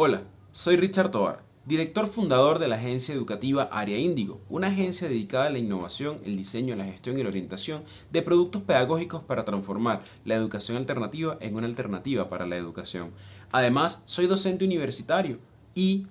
Hola, soy Richard Tovar, director fundador de la agencia educativa Área Índigo, una agencia dedicada a la innovación, el diseño, la gestión y la orientación de productos pedagógicos para transformar la educación alternativa en una alternativa para la educación. Además, soy docente universitario y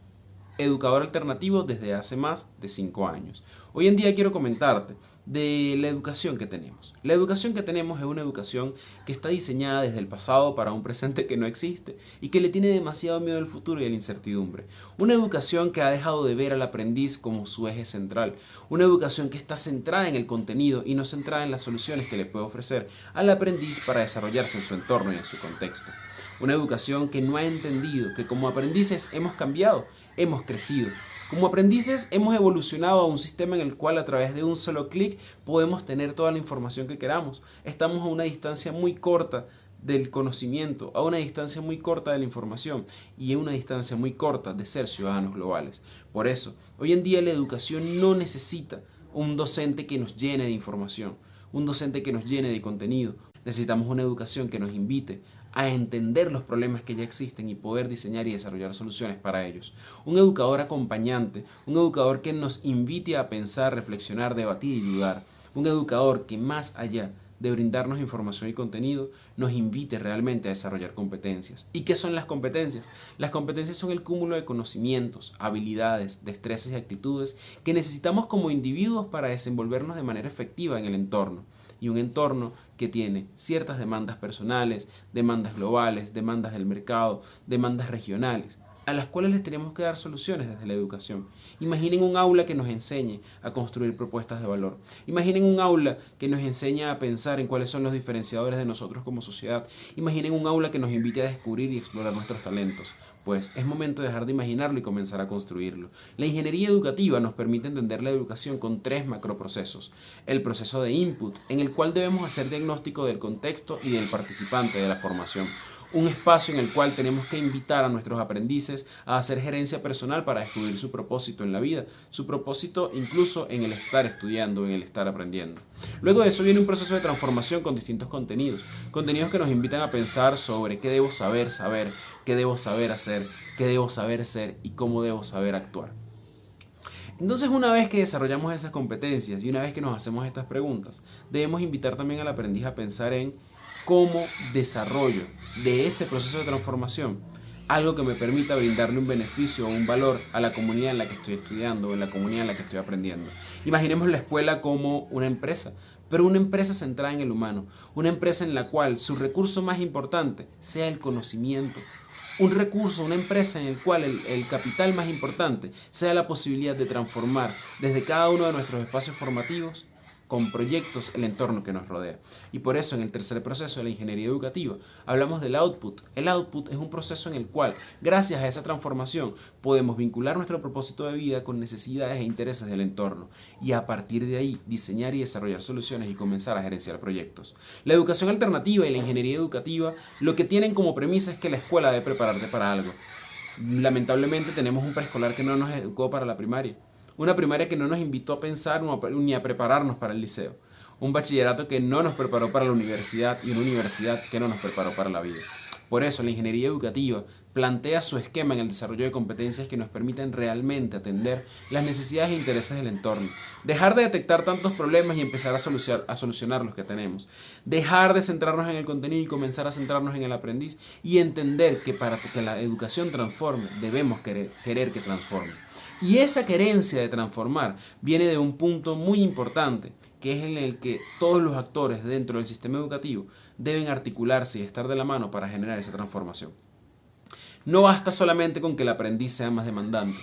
educador alternativo desde hace más de 5 años. Hoy en día quiero comentarte de la educación que tenemos. La educación que tenemos es una educación que está diseñada desde el pasado para un presente que no existe y que le tiene demasiado miedo al futuro y a la incertidumbre. Una educación que ha dejado de ver al aprendiz como su eje central. Una educación que está centrada en el contenido y no centrada en las soluciones que le puede ofrecer al aprendiz para desarrollarse en su entorno y en su contexto. Una educación que no ha entendido que como aprendices hemos cambiado, hemos crecido. Como aprendices hemos evolucionado a un sistema en el cual a través de un solo clic podemos tener toda la información que queramos. Estamos a una distancia muy corta del conocimiento, a una distancia muy corta de la información y a una distancia muy corta de ser ciudadanos globales. Por eso, hoy en día la educación no necesita un docente que nos llene de información, un docente que nos llene de contenido. Necesitamos una educación que nos invite a entender los problemas que ya existen y poder diseñar y desarrollar soluciones para ellos. Un educador acompañante, un educador que nos invite a pensar, reflexionar, debatir y dudar. Un educador que más allá de brindarnos información y contenido, nos invite realmente a desarrollar competencias. ¿Y qué son las competencias? Las competencias son el cúmulo de conocimientos, habilidades, destrezas y actitudes que necesitamos como individuos para desenvolvernos de manera efectiva en el entorno. Y un entorno que tiene ciertas demandas personales, demandas globales, demandas del mercado, demandas regionales, a las cuales les tenemos que dar soluciones desde la educación. Imaginen un aula que nos enseñe a construir propuestas de valor. Imaginen un aula que nos enseñe a pensar en cuáles son los diferenciadores de nosotros como sociedad. Imaginen un aula que nos invite a descubrir y explorar nuestros talentos. Pues es momento de dejar de imaginarlo y comenzar a construirlo. La ingeniería educativa nos permite entender la educación con 3 macroprocesos. El proceso de input, en el cual debemos hacer diagnóstico del contexto y del participante de la formación. Un espacio en el cual tenemos que invitar a nuestros aprendices a hacer gerencia personal para descubrir su propósito en la vida, su propósito incluso en el estar estudiando, en el estar aprendiendo. Luego de eso viene un proceso de transformación con distintos contenidos, contenidos que nos invitan a pensar sobre qué debo saber, qué debo saber hacer, qué debo saber ser y cómo debo saber actuar. Entonces, una vez que desarrollamos esas competencias y una vez que nos hacemos estas preguntas, debemos invitar también al aprendiz a pensar en cómo desarrollo de ese proceso de transformación algo que me permita brindarle un beneficio o un valor a la comunidad en la que estoy estudiando o en la comunidad en la que estoy aprendiendo. Imaginemos la escuela como una empresa, pero una empresa centrada en el humano, una empresa en la cual su recurso más importante sea el conocimiento. Un recurso, una empresa en el cual el capital más importante sea la posibilidad de transformar desde cada uno de nuestros espacios formativos con proyectos el entorno que nos rodea. Y por eso en el tercer proceso de la ingeniería educativa hablamos del output. El output es un proceso en el cual, gracias a esa transformación, podemos vincular nuestro propósito de vida con necesidades e intereses del entorno y a partir de ahí diseñar y desarrollar soluciones y comenzar a gerenciar proyectos. La educación alternativa y la ingeniería educativa lo que tienen como premisa es que la escuela debe prepararte para algo. Lamentablemente tenemos un preescolar que no nos educó para la primaria. Una primaria que no nos invitó a pensar ni a prepararnos para el liceo. Un bachillerato que no nos preparó para la universidad y una universidad que no nos preparó para la vida. Por eso la ingeniería educativa plantea su esquema en el desarrollo de competencias que nos permiten realmente atender las necesidades e intereses del entorno. Dejar de detectar tantos problemas y empezar a solucionar los que tenemos. Dejar de centrarnos en el contenido y comenzar a centrarnos en el aprendiz y entender que para que la educación transforme debemos querer que transforme. Y esa querencia de transformar viene de un punto muy importante, que es en el que todos los actores dentro del sistema educativo deben articularse y estar de la mano para generar esa transformación. No basta solamente con que el aprendiz sea más demandante.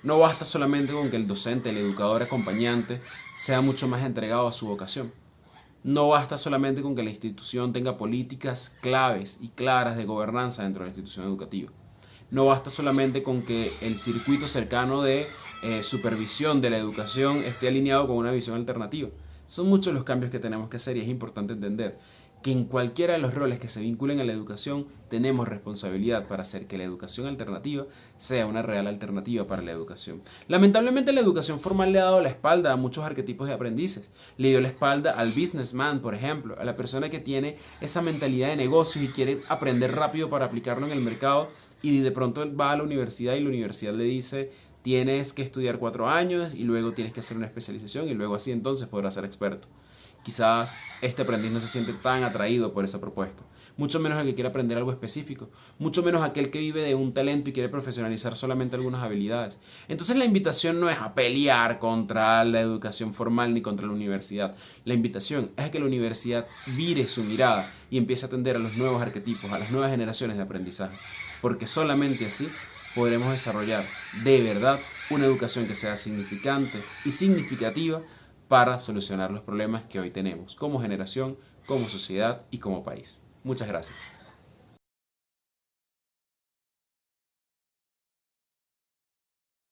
No basta solamente con que el docente, el educador acompañante sea mucho más entregado a su vocación. No basta solamente con que la institución tenga políticas claves y claras de gobernanza dentro de la institución educativa. No basta solamente con que el circuito cercano de supervisión de la educación esté alineado con una visión alternativa. Son muchos los cambios que tenemos que hacer y es importante entender que en cualquiera de los roles que se vinculen a la educación tenemos responsabilidad para hacer que la educación alternativa sea una real alternativa para la educación. Lamentablemente la educación formal le ha dado la espalda a muchos arquetipos de aprendices. Le dio la espalda al businessman, por ejemplo, a la persona que tiene esa mentalidad de negocios y quiere aprender rápido para aplicarlo en el mercado y de pronto va a la universidad y la universidad le dice: tienes que estudiar 4 años y luego tienes que hacer una especialización y luego así entonces podrás ser experto. Quizás este aprendiz no se siente tan atraído por esa propuesta, mucho menos el que quiere aprender algo específico, mucho menos aquel que vive de un talento y quiere profesionalizar solamente algunas habilidades. Entonces la invitación no es a pelear contra la educación formal ni contra la universidad. La invitación es a que la universidad vire su mirada y empiece a atender a los nuevos arquetipos, a las nuevas generaciones de aprendizaje, porque solamente así podremos desarrollar de verdad una educación que sea significante y significativa para solucionar los problemas que hoy tenemos como generación, como sociedad y como país. Muchas gracias.